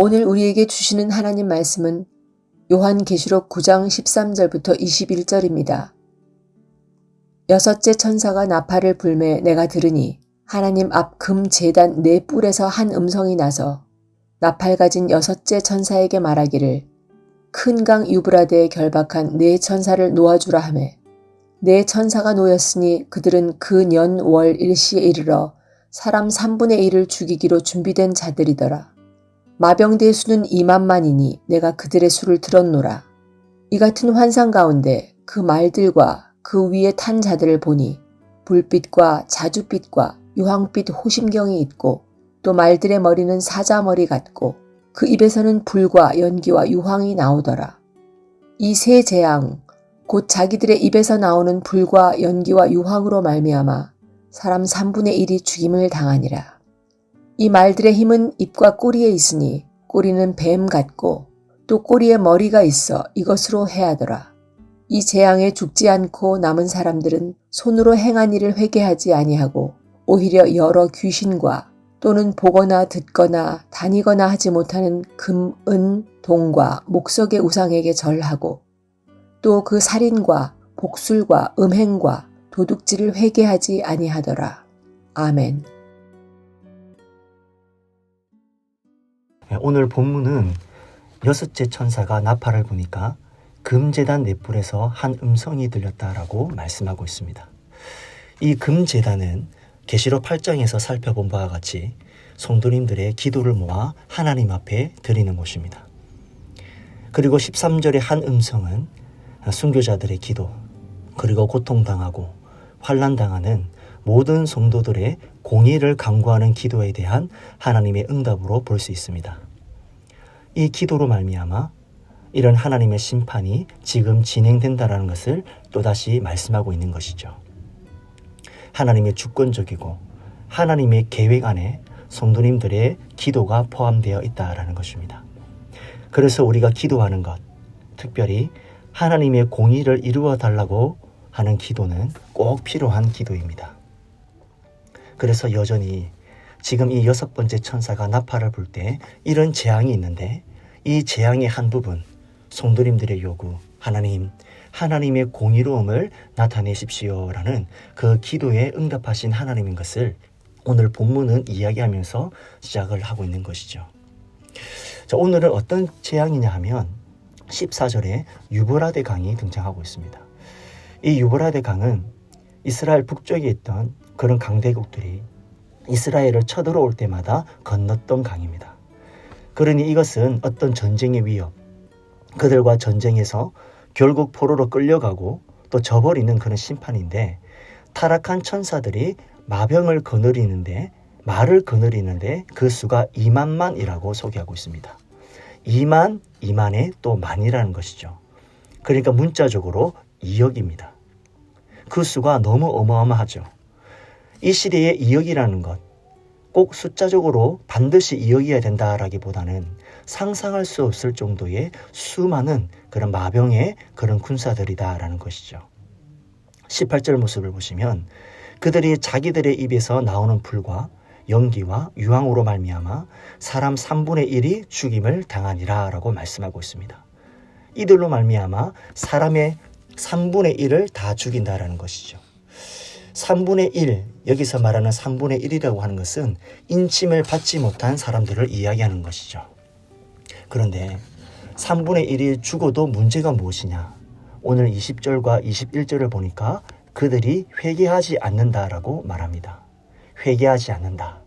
오늘 우리에게 주시는 하나님 말씀은 요한계시록 9장 13절부터 21절입니다. 여섯째 천사가 나팔을 불매 내가 들으니 하나님 앞 금 제단 네 뿔에서 한 음성이 나서 나팔 가진 여섯째 천사에게 말하기를 큰 강 유브라데에 결박한 네 천사를 놓아주라 하매 네 천사가 놓였으니 그들은 그 년 월 일시에 이르러 사람 3분의 1을 죽이기로 준비된 자들이더라. 마병대의 수는 2만만이니 내가 그들의 수를 들었노라. 이 같은 환상 가운데 그 말들과 그 위에 탄 자들을 보니 불빛과 자줏빛과 유황빛 호심경이 있고 또 말들의 머리는 사자머리 같고 그 입에서는 불과 연기와 유황이 나오더라. 이 세 재앙 곧 자기들의 입에서 나오는 불과 연기와 유황으로 말미암아 사람 3분의 1이 죽임을 당하니라. 이 말들의 힘은 입과 꼬리에 있으니 꼬리는 뱀 같고 또 꼬리에 머리가 있어 이것으로 해하더라. 이 재앙에 죽지 않고 남은 사람들은 손으로 행한 일을 회개하지 아니하고 오히려 여러 귀신과 또는 보거나 듣거나 다니거나 하지 못하는 금, 은, 동과 목석의 우상에게 절하고 또 그 살인과 복술과 음행과 도둑질을 회개하지 아니하더라. 아멘. 오늘 본문은 여섯째 천사가 나팔을 부니까 금제단 네 뿔에서 한 음성이 들렸다라고 말씀하고 있습니다. 이 금제단은 계시록 8장에서 살펴본 바와 같이 성도님들의 기도를 모아 하나님 앞에 드리는 곳입니다. 그리고 13절의 한 음성은 순교자들의 기도, 그리고 고통당하고 환난당하는 모든 성도들의 공의를 강구하는 기도에 대한 하나님의 응답으로 볼 수 있습니다. 이 기도로 말미암아 이런 하나님의 심판이 지금 진행된다는 것을 또다시 말씀하고 있는 것이죠. 하나님의 주권적이고 하나님의 계획 안에 성도님들의 기도가 포함되어 있다는 것입니다. 그래서 우리가 기도하는 것, 특별히 하나님의 공의를 이루어 달라고 하는 기도는 꼭 필요한 기도입니다. 그래서 여전히 지금 이 여섯 번째 천사가 나팔을 불 때 이런 재앙이 있는데 이 재앙의 한 부분, 성도님들의 요구, 하나님의 공의로움을 나타내십시오라는 그 기도에 응답하신 하나님인 것을 오늘 본문은 이야기하면서 시작을 하고 있는 것이죠. 자, 오늘은 어떤 재앙이냐 하면 14절에 유브라데 강이 등장하고 있습니다. 이 유브라데 강은 이스라엘 북쪽에 있던 그런 강대국들이 이스라엘을 쳐들어올 때마다 건넜던 강입니다. 그러니 이것은 어떤 전쟁의 위협, 그들과 전쟁에서 결국 포로로 끌려가고 또 져버리는 그런 심판인데 타락한 천사들이 말을 거느리는데 그 수가 2만만이라고 소개하고 있습니다. 2만에 또 만이라는 것이죠. 그러니까 문자적으로 2억입니다. 그 수가 너무 어마어마하죠. 이 시대의 2억이라는 것, 꼭 숫자적으로 반드시 2억이어야 된다라기보다는 상상할 수 없을 정도의 수많은 그런 마병의 그런 군사들이다라는 것이죠. 18절 모습을 보시면 그들이 자기들의 입에서 나오는 불과 연기와 유황으로 말미암아 사람 3분의 1이 죽임을 당하니라 라고 말씀하고 있습니다. 이들로 말미암아 사람의 3분의 1을 다 죽인다라는 것이죠. 3분의 1, 여기서 말하는 3분의 1이라고 하는 것은 인침을 받지 못한 사람들을 이야기하는 것이죠. 그런데 3분의 1이 죽어도 문제가 무엇이냐? 오늘 20절과 21절을 보니까 그들이 회개하지 않는다라고 말합니다. 회개하지 않는다.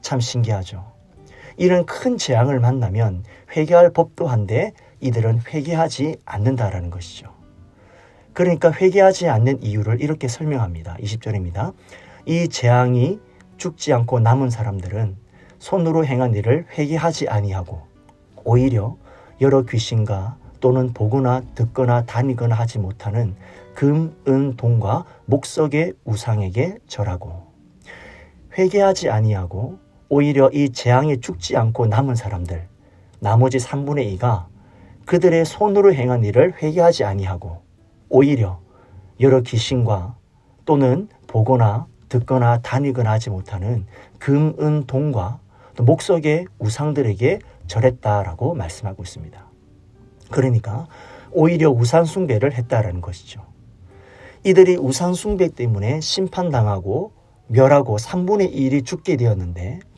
참 신기하죠. 이런 큰 재앙을 만나면 회개할 법도 한데 이들은 회개하지 않는다라는 것이죠. 그러니까 회개하지 않는 이유를 이렇게 설명합니다. 20절입니다. 이 재앙이 죽지 않고 남은 사람들은 손으로 행한 일을 회개하지 아니하고 오히려 여러 귀신과 또는 보거나 듣거나 다니거나 하지 못하는 금, 은, 동과 목석의 우상에게 절하고 회개하지 아니하고 오히려 이 재앙에 죽지 않고 남은 사람들 나머지 3분의 2가 그들의 손으로 행한 일을 회개하지 아니하고 오히려 여러 귀신과 또는 보거나 듣거나 다니거나 하지 못하는 금, 은, 동과 또 목석의 우상들에게 절했다라고 말씀하고 있습니다. 그러니까 오히려 우상 숭배를 했다라는 것이죠. 이들이 우상 숭배 때문에 심판당하고 멸하고 3분의 1이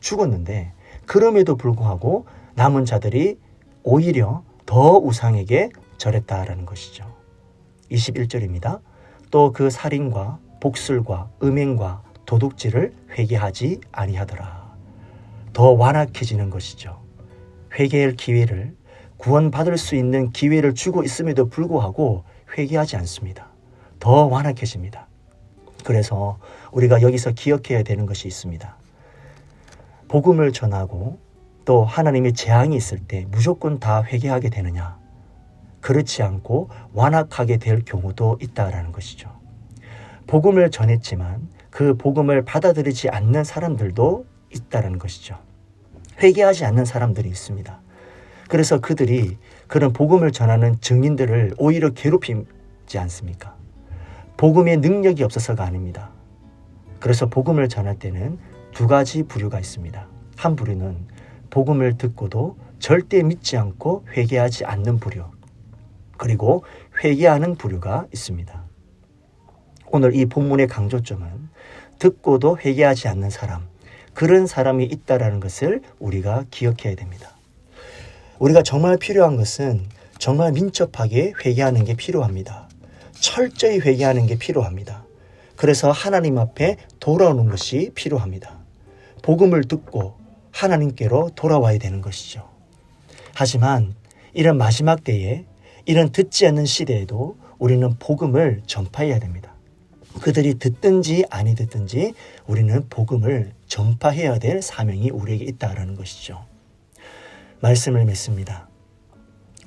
죽었는데 그럼에도 불구하고 남은 자들이 오히려 더 우상에게 절했다라는 것이죠. 21절입니다. 또 그 살인과 복술과 음행과 도둑질을 회개하지 아니하더라. 더 완악해지는 것이죠. 회개할 기회를, 구원받을 수 있는 기회를 주고 있음에도 불구하고 회개하지 않습니다. 더 완악해집니다. 그래서 우리가 여기서 기억해야 되는 것이 있습니다. 복음을 전하고 또 하나님의 재앙이 있을 때 무조건 다 회개하게 되느냐? 그렇지 않고 완악하게 될 경우도 있다라는 것이죠. 복음을 전했지만 그 복음을 받아들이지 않는 사람들도 있다라는 것이죠. 회개하지 않는 사람들이 있습니다. 그래서 그들이 그런 복음을 전하는 증인들을 오히려 괴롭히지 않습니까? 복음의 능력이 없어서가 아닙니다. 그래서 복음을 전할 때는 두 가지 부류가 있습니다. 한 부류는 복음을 듣고도 절대 믿지 않고 회개하지 않는 부류, 그리고 회개하는 부류가 있습니다. 오늘 이 본문의 강조점은 듣고도 회개하지 않는 사람, 그런 사람이 있다라는 것을 우리가 기억해야 됩니다. 우리가 정말 필요한 것은 정말 민첩하게 회개하는 게 필요합니다. 철저히 회개하는 게 필요합니다. 그래서 하나님 앞에 돌아오는 것이 필요합니다. 복음을 듣고 하나님께로 돌아와야 되는 것이죠. 하지만 이런 마지막 때에, 이런 듣지 않는 시대에도 우리는 복음을 전파해야 됩니다. 그들이 듣든지 아니 듣든지 우리는 복음을 전파해야 될 사명이 우리에게 있다라는 것이죠. 말씀을 맺습니다.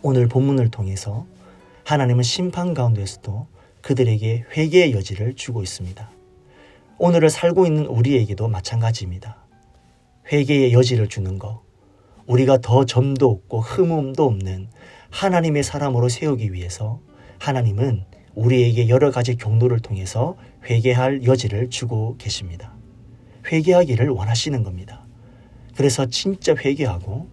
오늘 본문을 통해서 하나님은 심판 가운데서도 그들에게 회개의 여지를 주고 있습니다. 오늘을 살고 있는 우리에게도 마찬가지입니다. 회개의 여지를 주는 것, 우리가 더 점도 없고 흠음도 없는 하나님의 사람으로 세우기 위해서 하나님은 우리에게 여러 가지 경로를 통해서 회개할 여지를 주고 계십니다. 회개하기를 원하시는 겁니다. 그래서 진짜 회개하고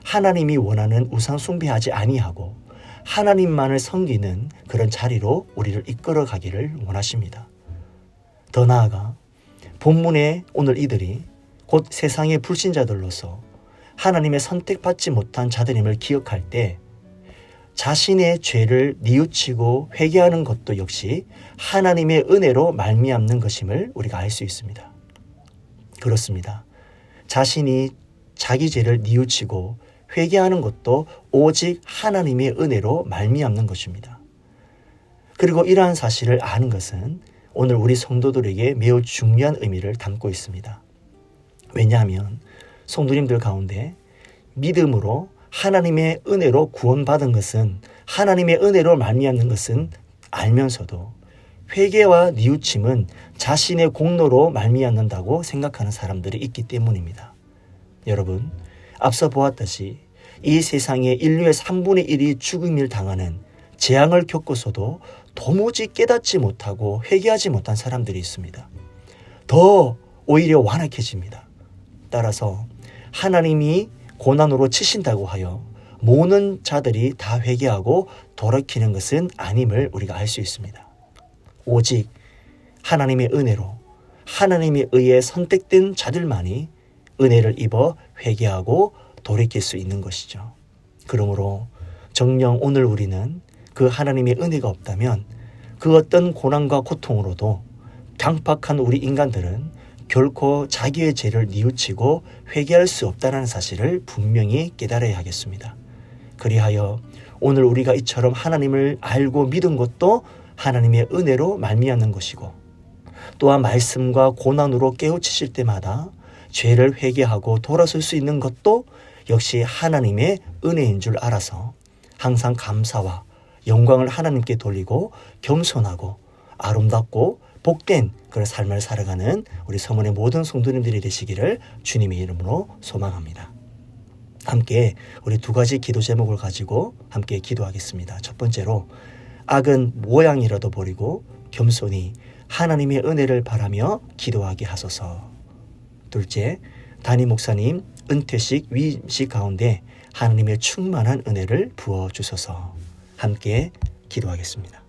하나님이 원하는 우상 숭배하지 아니하고 하나님만을 섬기는 그런 자리로 우리를 이끌어 가기를 원하십니다. 더 나아가 본문에 오늘 이들이 곧 세상의 불신자들로서 하나님의 선택받지 못한 자들임을 기억할 때 자신의 죄를 뉘우치고 회개하는 것도 역시 하나님의 은혜로 말미암는 것임을 우리가 알 수 있습니다. 그렇습니다. 자신이 자기 죄를 뉘우치고 회개하는 것도 오직 하나님의 은혜로 말미암는 것입니다. 그리고 이러한 사실을 아는 것은 오늘 우리 성도들에게 매우 중요한 의미를 담고 있습니다. 왜냐하면 성도님들 가운데 믿음으로 하나님의 은혜로 구원받은 것은, 하나님의 은혜로 말미암는 것은 알면서도 회개와 뉘우침은 자신의 공로로 말미암는다고 생각하는 사람들이 있기 때문입니다. 여러분, 앞서 보았듯이 이 세상에 인류의 3분의 1이 죽음을 당하는 재앙을 겪고서도 도무지 깨닫지 못하고 회개하지 못한 사람들이 있습니다. 더 오히려 완악해집니다. 따라서 하나님이 고난으로 치신다고 하여 모든 자들이 다 회개하고 돌이키는 것은 아님을 우리가 알 수 있습니다. 오직 하나님의 은혜로, 하나님에 의해 선택된 자들만이 은혜를 입어 회개하고 돌이킬 수 있는 것이죠. 그러므로 정녕 오늘 우리는 그 하나님의 은혜가 없다면 그 어떤 고난과 고통으로도 강팍한 우리 인간들은 결코 자기의 죄를 뉘우치고 회개할 수 없다는 사실을 분명히 깨달아야 하겠습니다. 그리하여 오늘 우리가 이처럼 하나님을 알고 믿은 것도 하나님의 은혜로 말미암는 것이고, 또한 말씀과 고난으로 깨우치실 때마다 죄를 회개하고 돌아설 수 있는 것도 역시 하나님의 은혜인 줄 알아서 항상 감사와 영광을 하나님께 돌리고 겸손하고 아름답고 복된 그런 삶을 살아가는 우리 서문의 모든 성도님들이 되시기를 주님의 이름으로 소망합니다. 함께 우리 두 가지 기도 제목을 가지고 함께 기도하겠습니다. 첫 번째로, 악은 모양이라도 버리고 겸손히 하나님의 은혜를 바라며 기도하게 하소서. 둘째, 담임 목사님 은퇴식 위임식 가운데 하나님의 충만한 은혜를 부어 주소서. 함께 기도하겠습니다.